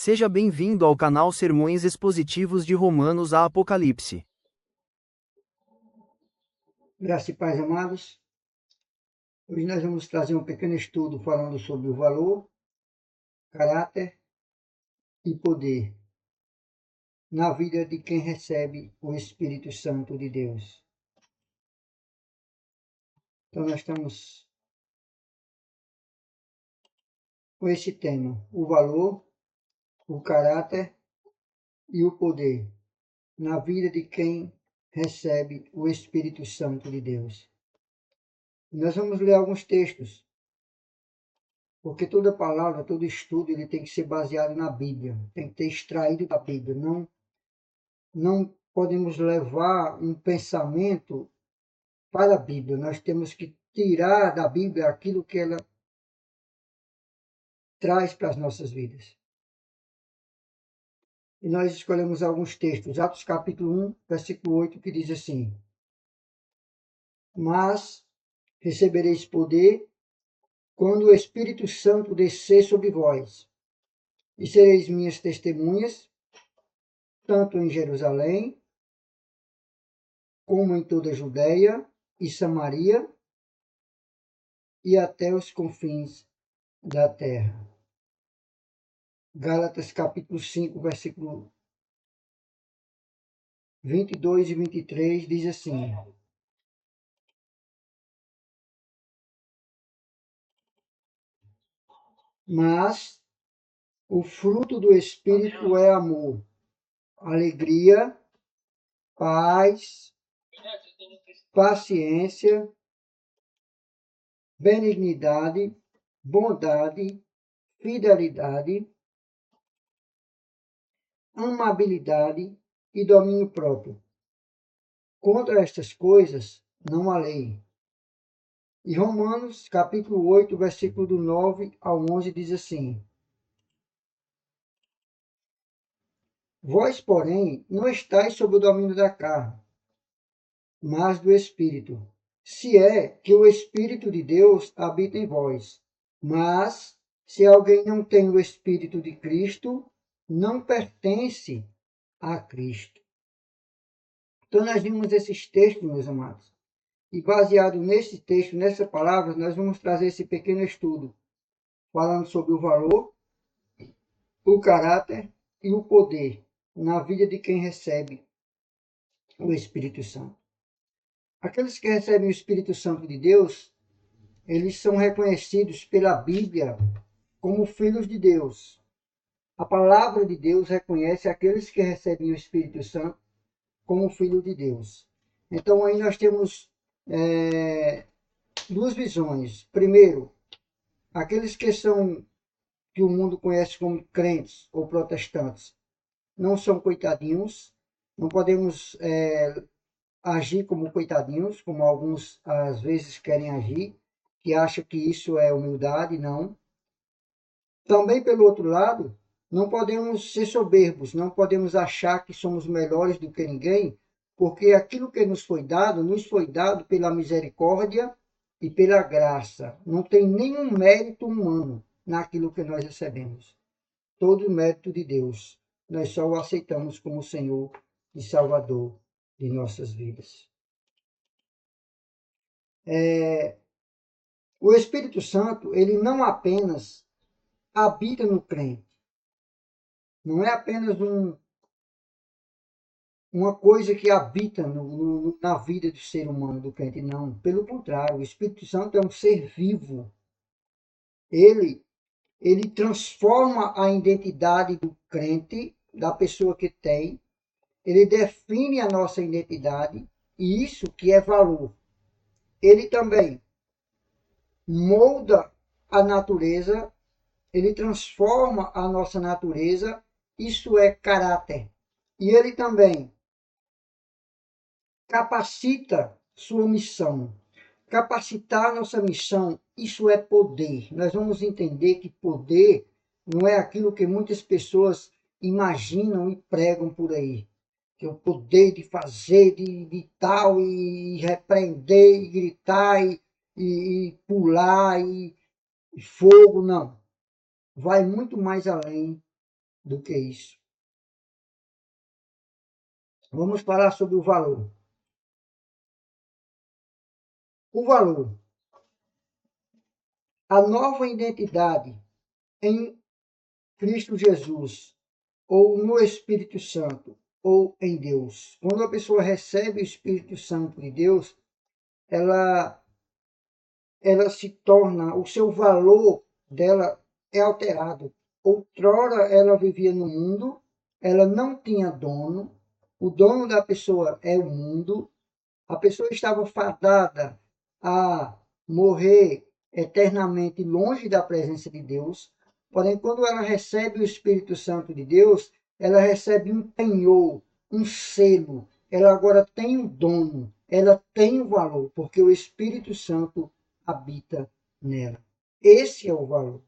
Seja bem-vindo ao canal Sermões Expositivos de Romanos a Apocalipse. Graça e paz, amados. Hoje nós vamos trazer um pequeno estudo falando sobre o valor, caráter e poder na vida de quem recebe o Espírito Santo de Deus. Então nós estamos com esse tema, o valor, o caráter e o poder na vida de quem recebe o Espírito Santo de Deus. Nós vamos ler alguns textos, porque toda palavra, todo estudo, ele tem que ser baseado na Bíblia, tem que ter extraído da Bíblia. Não podemos levar um pensamento para a Bíblia, nós temos que tirar da Bíblia aquilo que ela traz para as nossas vidas. E nós escolhemos alguns textos, Atos capítulo 1, versículo 8, que diz assim: Mas recebereis poder quando o Espírito Santo descer sobre vós, e sereis minhas testemunhas, tanto em Jerusalém, como em toda a Judéia e Samaria, e até os confins da terra. Gálatas capítulo 5, versículo 22 e 23 diz assim: Mas o fruto do Espírito é amor, alegria, paz, paciência, benignidade, bondade, fidelidade, amabilidade e domínio próprio. Contra estas coisas não há lei. E Romanos, capítulo 8, versículo do 9 ao 11 diz assim: Vós, porém, não estáis sob o domínio da carne, mas do Espírito, se é que o Espírito de Deus habita em vós. Mas, se alguém não tem o Espírito de Cristo, não pertence a Cristo. Então, nós vimos esses textos, meus amados, e baseado nesse texto, nessa palavra, nós vamos trazer esse pequeno estudo, falando sobre o valor, o caráter e o poder na vida de quem recebe o Espírito Santo. Aqueles que recebem o Espírito Santo de Deus, eles são reconhecidos pela Bíblia como filhos de Deus. A palavra de Deus reconhece aqueles que recebem o Espírito Santo como filho de Deus. Então aí nós temos duas visões. Primeiro, aqueles que o mundo conhece como crentes ou protestantes, não são coitadinhos, não podemos agir como coitadinhos, como alguns às vezes querem agir, que acham que isso é humildade, não. Também, pelo outro lado, não podemos ser soberbos, não podemos achar que somos melhores do que ninguém, porque aquilo que nos foi dado pela misericórdia e pela graça. Não tem nenhum mérito humano naquilo que nós recebemos. Todo o mérito de Deus. Nós só o aceitamos como Senhor e Salvador de nossas vidas. O Espírito Santo, ele não apenas habita no crente, não é apenas uma coisa que habita na vida do ser humano, do crente, não. Pelo contrário, o Espírito Santo é um ser vivo. Ele transforma a identidade do crente, da pessoa que tem, ele define a nossa identidade, e isso que é valor. Ele também molda a natureza, ele transforma a nossa natureza, isso é caráter. E ele também capacita sua missão. Capacitar nossa missão, isso é poder. Nós vamos entender que poder não é aquilo que muitas pessoas imaginam e pregam por aí. Que é o poder de fazer, de tal, e repreender, e gritar, e pular, e fogo, não. Vai muito mais além do que isso. Vamos falar sobre o valor. O valor. A nova identidade em Cristo Jesus, ou no Espírito Santo, ou em Deus. Quando a pessoa recebe o Espírito Santo de Deus, ela se torna, o seu valor dela é alterado. Outrora ela vivia no mundo, ela não tinha dono, o dono da pessoa é o mundo, a pessoa estava fadada a morrer eternamente longe da presença de Deus. Porém, quando ela recebe o Espírito Santo de Deus, ela recebe um penhor, um selo. Ela agora tem um dono, ela tem um valor, porque o Espírito Santo habita nela. Esse é o valor.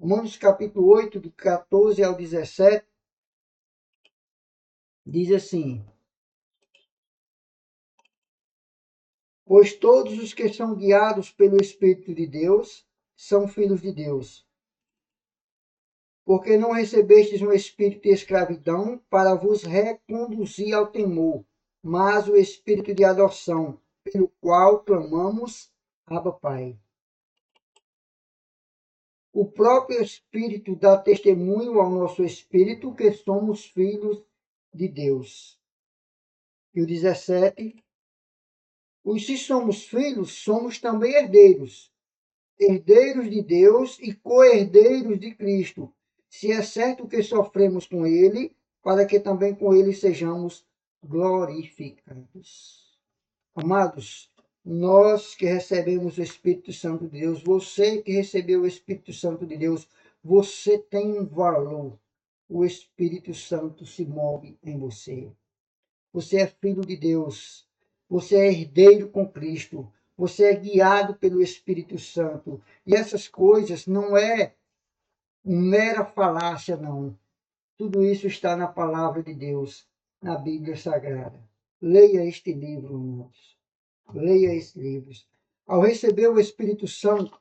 Romanos capítulo 8, do 14 ao 17, diz assim: pois todos os que são guiados pelo Espírito de Deus são filhos de Deus. Porque não recebestes um espírito de escravidão para vos reconduzir ao temor, mas o espírito de adoção, pelo qual clamamos, Abba, Pai. O próprio Espírito dá testemunho ao nosso espírito que somos filhos de Deus. E o 17, os se somos filhos, somos também herdeiros, herdeiros de Deus e co-herdeiros de Cristo, se é certo que sofremos com ele, para que também com ele sejamos glorificados. Amados, nós que recebemos o Espírito Santo de Deus, você que recebeu o Espírito Santo de Deus, você tem um valor. O Espírito Santo se move em você. Você é filho de Deus. Você é herdeiro com Cristo. Você é guiado pelo Espírito Santo. E essas coisas não é mera falácia, não. Tudo isso está na palavra de Deus, na Bíblia Sagrada. Leia este livro, irmãos. Leia esses livros. Ao receber o Espírito Santo,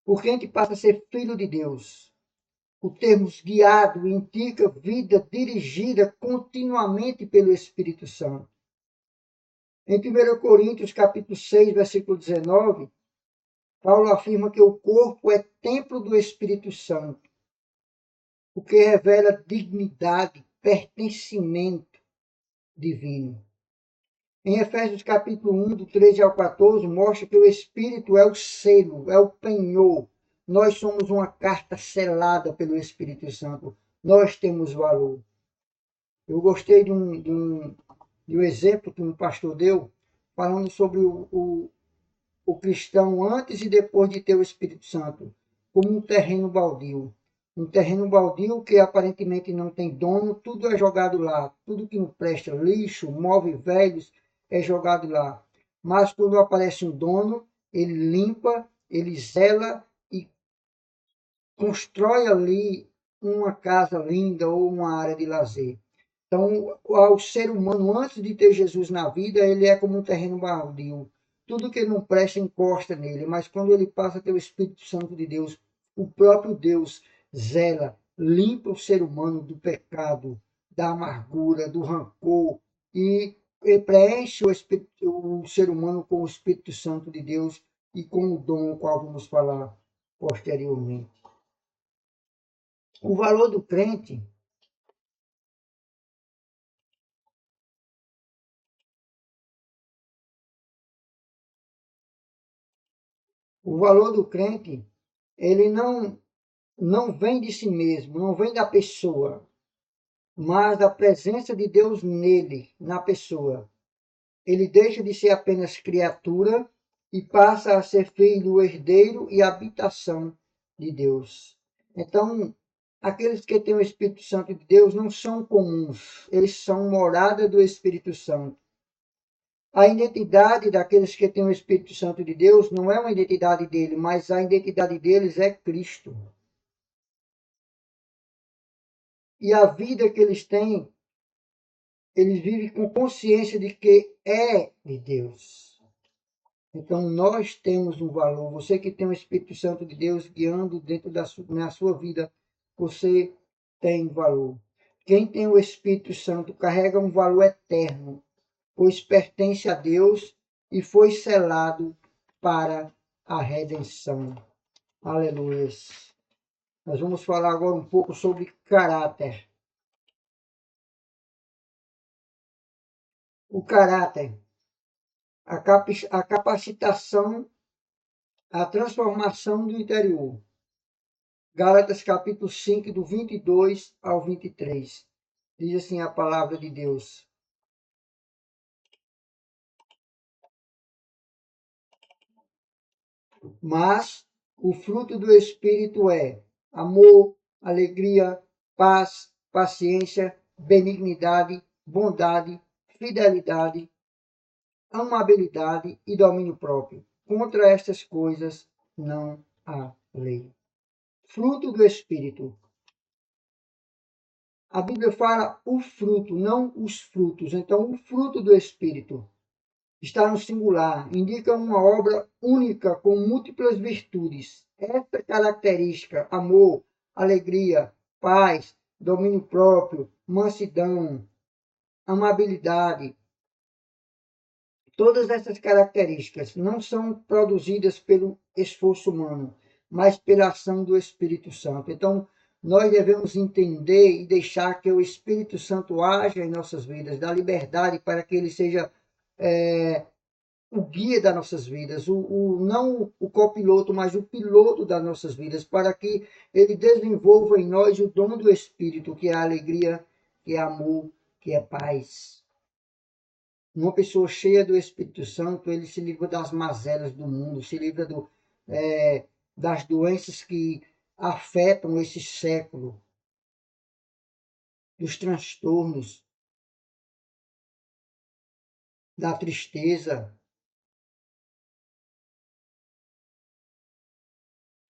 o crente passa a ser filho de Deus. O termo guiado indica vida dirigida continuamente pelo Espírito Santo. Em 1 Coríntios, capítulo 6, versículo 19, Paulo afirma que o corpo é templo do Espírito Santo, o que revela dignidade, pertencimento divino. Em Efésios capítulo 1, do 13 ao 14, mostra que o Espírito é o selo, é o penhor. Nós somos uma carta selada pelo Espírito Santo. Nós temos valor. Eu gostei de um exemplo que um pastor deu, falando sobre o cristão antes e depois de ter o Espírito Santo, como um terreno baldio. Um terreno baldio que aparentemente não tem dono, tudo é jogado lá. Tudo que não presta, lixo, móveis velhos, é jogado lá. Mas quando aparece um dono, ele limpa, ele zela e constrói ali uma casa linda ou uma área de lazer. Então, ao ser humano, antes de ter Jesus na vida, ele é como um terreno baldio. Tudo que não presta encosta nele, mas quando ele passa a ter o Espírito Santo de Deus, o próprio Deus zela, limpa o ser humano do pecado, da amargura, do rancor e preenche o ser humano com o Espírito Santo de Deus e com o dom, o qual vamos falar posteriormente. O valor do crente O valor do crente, ele não vem de si mesmo, não vem da pessoa, mas da presença de Deus nele, na pessoa. Ele deixa de ser apenas criatura e passa a ser filho, herdeiro e habitação de Deus. Então, aqueles que têm o Espírito Santo de Deus não são comuns, eles são morada do Espírito Santo. A identidade daqueles que têm o Espírito Santo de Deus não é uma identidade dele, mas a identidade deles é Cristo. E a vida que eles têm, eles vivem com consciência de que é de Deus. Então nós temos um valor. Você que tem o Espírito Santo de Deus guiando dentro na sua vida, você tem valor. Quem tem o Espírito Santo carrega um valor eterno, pois pertence a Deus e foi selado para a redenção. Aleluia. Nós vamos falar agora um pouco sobre caráter. O caráter, a capacitação, a transformação do interior. Gálatas capítulo 5, do 22 ao 23. Diz assim a palavra de Deus. Mas o fruto do Espírito é amor, alegria, paz, paciência, benignidade, bondade, fidelidade, amabilidade e domínio próprio. Contra estas coisas não há lei. Fruto do Espírito. A Bíblia fala o fruto, não os frutos. Então, o fruto do Espírito está no singular, indica uma obra única com múltiplas virtudes. Esta característica, amor, alegria, paz, domínio próprio, mansidão, amabilidade, todas essas características não são produzidas pelo esforço humano, mas pela ação do Espírito Santo. Então, nós devemos entender e deixar que o Espírito Santo haja em nossas vidas, dar liberdade para que ele seja o guia das nossas vidas, não o copiloto, mas o piloto das nossas vidas, para que ele desenvolva em nós o dom do Espírito, que é a alegria, que é amor, que é paz. Uma pessoa cheia do Espírito Santo, ele se livra das mazelas do mundo, se livra das doenças que afetam esse século, dos transtornos, da tristeza.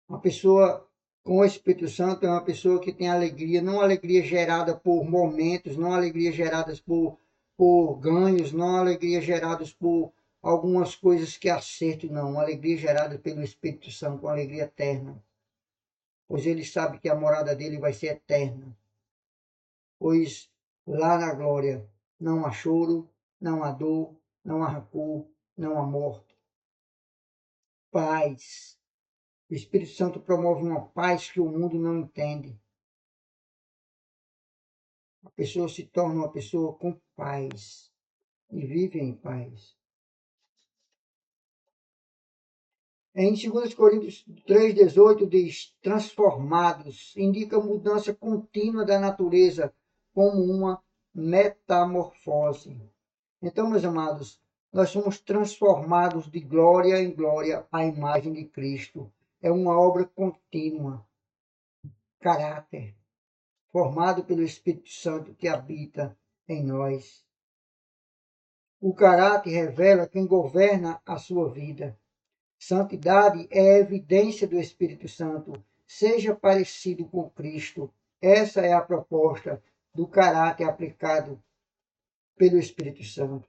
Uma pessoa com o Espírito Santo é uma pessoa que tem alegria, não alegria gerada por momentos, não alegria geradas por ganhos, não alegria geradas por algumas coisas que acertam, não. Uma alegria gerada pelo Espírito Santo, uma alegria eterna. Pois ele sabe que a morada dele vai ser eterna. Pois lá na glória não há choro, não há dor, não há rancor, não há morte. Paz. O Espírito Santo promove uma paz que o mundo não entende. A pessoa se torna uma pessoa com paz e vive em paz. Em 2 Coríntios 3,18 diz, transformados, indica mudança contínua da natureza, como uma metamorfose. Então, meus amados, nós somos transformados de glória em glória à imagem de Cristo. É uma obra contínua. Caráter, formado pelo Espírito Santo que habita em nós. O caráter revela quem governa a sua vida. Santidade é a evidência do Espírito Santo. Seja parecido com Cristo. Essa é a proposta do caráter aplicado pelo Espírito Santo.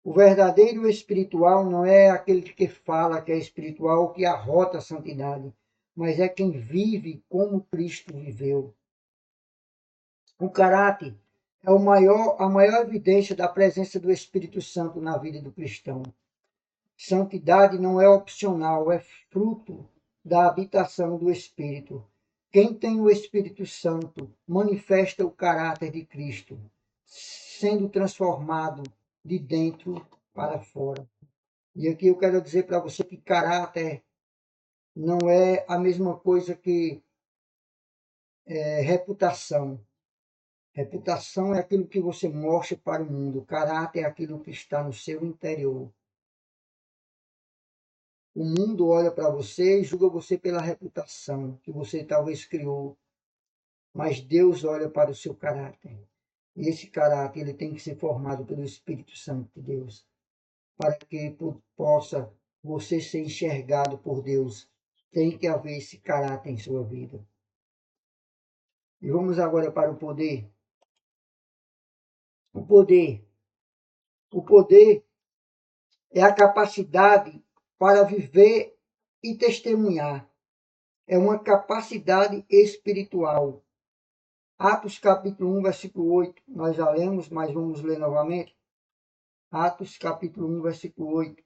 O verdadeiro espiritual não é aquele que fala que é espiritual, que arrota a santidade, mas é quem vive como Cristo viveu. O caráter é a maior evidência da presença do Espírito Santo na vida do cristão. Santidade não é opcional, é fruto da habitação do Espírito. Quem tem o Espírito Santo manifesta o caráter de Cristo, sendo transformado de dentro para fora. E aqui eu quero dizer para você que caráter não é a mesma coisa que reputação. Reputação é aquilo que você mostra para o mundo. Caráter é aquilo que está no seu interior. O mundo olha para você e julga você pela reputação que você talvez criou. Mas Deus olha para o seu caráter. E esse caráter ele tem que ser formado pelo Espírito Santo de Deus. Para que possa você ser enxergado por Deus. Tem que haver esse caráter em sua vida. E vamos agora para o poder. O poder. O poder é a capacidade para viver e testemunhar. é uma capacidade espiritual. Atos capítulo 1, versículo 8, nós já lemos, mas vamos ler novamente. Atos capítulo 1, versículo 8,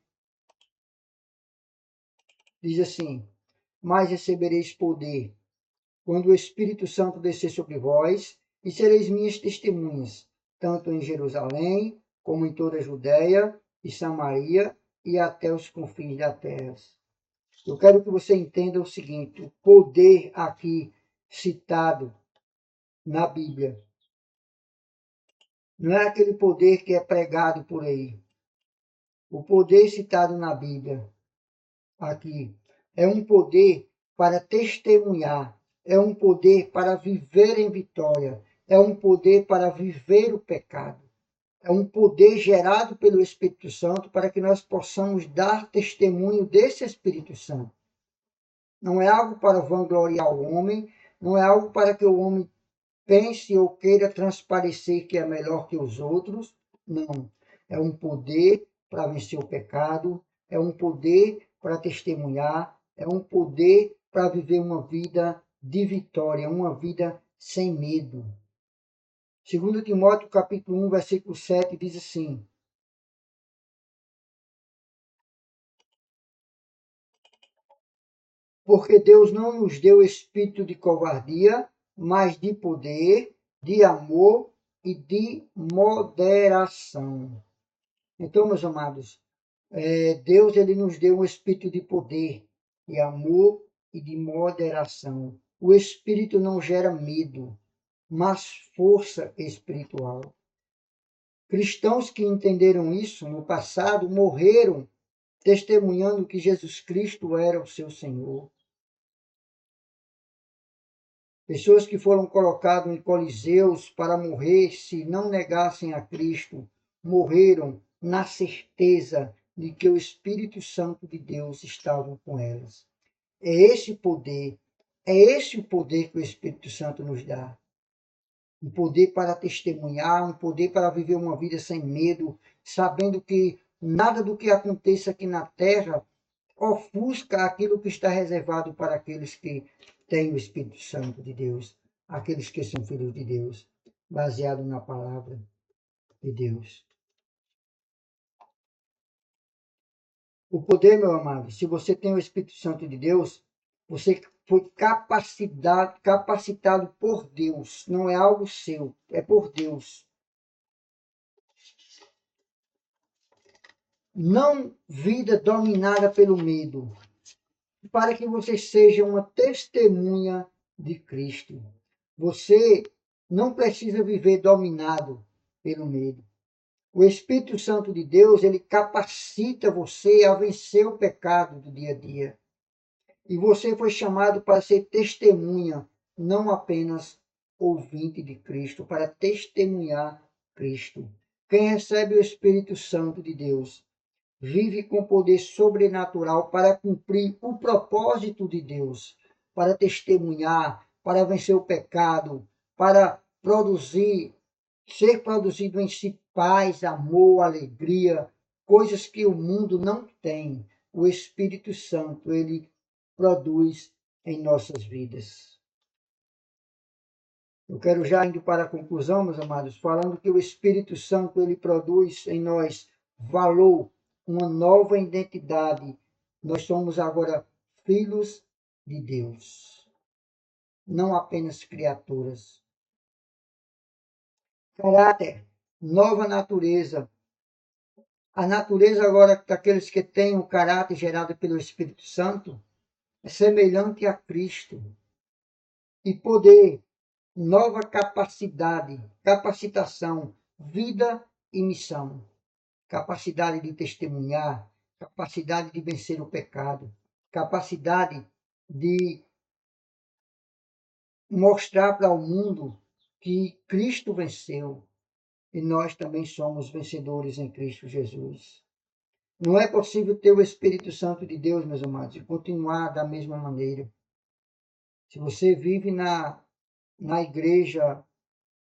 diz assim: mas recebereis poder quando o Espírito Santo descer sobre vós, e sereis minhas testemunhas, tanto em Jerusalém, como em toda a Judéia e Samaria, e até os confins da terra. Eu quero que você entenda o seguinte: o poder aqui citado na Bíblia não é aquele poder que é pregado por aí. O poder citado na Bíblia aqui é um poder para testemunhar, é um poder para viver em vitória, é um poder para viver o pecado, é um poder gerado pelo Espírito Santo para que nós possamos dar testemunho desse Espírito Santo. Não é algo para vangloriar o homem, não é algo para que o homem pense ou queira transparecer que é melhor que os outros. Não. É um poder para vencer o pecado, é um poder para testemunhar, é um poder para viver uma vida de vitória, uma vida sem medo. 2 Timóteo capítulo 1, versículo 7 diz assim: porque Deus não nos deu espírito de covardia, mas de poder, de amor e de moderação. Então, meus amados, Deus ele nos deu um espírito de poder, de amor e de moderação. O espírito não gera medo, mas força espiritual. Cristãos que entenderam isso no passado morreram testemunhando que Jesus Cristo era o seu Senhor. Pessoas que foram colocadas em coliseus para morrer se não negassem a Cristo, morreram na certeza de que o Espírito Santo de Deus estava com elas. É esse poder, é esse o poder que o Espírito Santo nos dá. Um poder para testemunhar, um poder para viver uma vida sem medo, sabendo que nada do que aconteça aqui na terra ofusca aquilo que está reservado para aqueles que têm o Espírito Santo de Deus, aqueles que são filhos de Deus, baseado na palavra de Deus. O poder, meu amado, se você tem o Espírito Santo de Deus, você foi capacitado por Deus, não é algo seu, é por Deus. Não vida dominada pelo medo, para que você seja uma testemunha de Cristo. Você não precisa viver dominado pelo medo. O Espírito Santo de Deus, ele capacita você a vencer o pecado do dia a dia. E você foi chamado para ser testemunha, não apenas ouvinte de Cristo, para testemunhar Cristo. Quem recebe o Espírito Santo de Deus vive com poder sobrenatural para cumprir o propósito de Deus, para testemunhar, para vencer o pecado, para ser produzido em si paz, amor, alegria, coisas que o mundo não tem. O Espírito Santo, ele produz em nossas vidas. Eu quero já indo para a conclusão, meus amados, falando que o Espírito Santo, ele produz em nós valor, uma nova identidade. Nós somos agora filhos de Deus, não apenas criaturas. Caráter, nova natureza. A natureza agora daqueles que têm o caráter gerado pelo Espírito Santo é semelhante a Cristo. E poder, nova capacidade, capacitação, vida e missão. Capacidade de testemunhar, capacidade de vencer o pecado, capacidade de mostrar para o mundo que Cristo venceu e nós também somos vencedores em Cristo Jesus. Não é possível ter o Espírito Santo de Deus, meus amados, e continuar da mesma maneira. Se você vive na igreja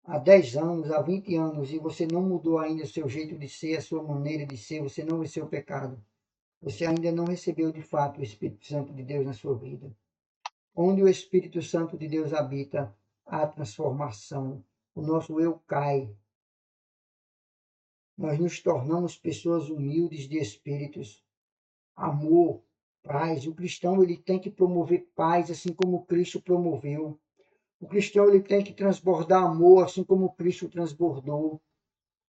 há 10 anos, há 20 anos, e você não mudou ainda o seu jeito de ser, a sua maneira de ser, você não venceu o pecado. Você ainda não recebeu de fato o Espírito Santo de Deus na sua vida. Onde o Espírito Santo de Deus habita, há transformação. O nosso eu cai. Nós nos tornamos pessoas humildes de espíritos. Amor, paz. O cristão ele tem que promover paz, assim como Cristo promoveu. O cristão ele tem que transbordar amor, assim como Cristo transbordou.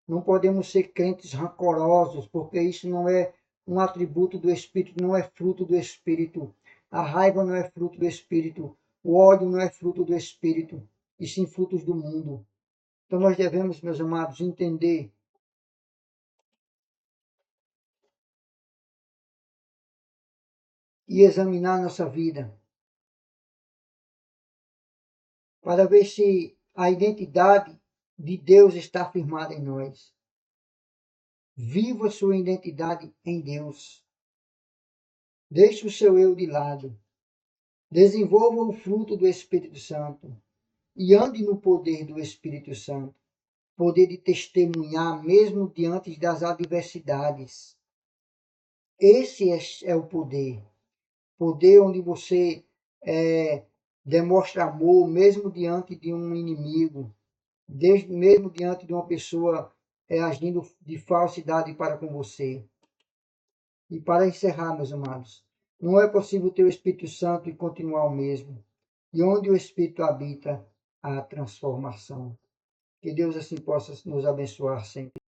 Não podemos ser crentes rancorosos, porque isso não é um atributo do Espírito, não é fruto do Espírito. A raiva não é fruto do Espírito. O ódio não é fruto do Espírito, e sim frutos do mundo. Então nós devemos, meus amados, entender e examinar nossa vida para ver se a identidade de Deus está firmada em nós. Viva a sua identidade em Deus. Deixe o seu eu de lado. Desenvolva o fruto do Espírito Santo e ande no poder do Espírito Santo. Poder de testemunhar mesmo diante das adversidades. Esse é o poder. Poder onde você demonstra amor mesmo diante de um inimigo, mesmo diante de uma pessoa agindo de falsidade para com você. E para encerrar, meus amados, não é possível ter o Espírito Santo e continuar o mesmo. E onde o Espírito habita, há transformação. Que Deus assim possa nos abençoar sempre.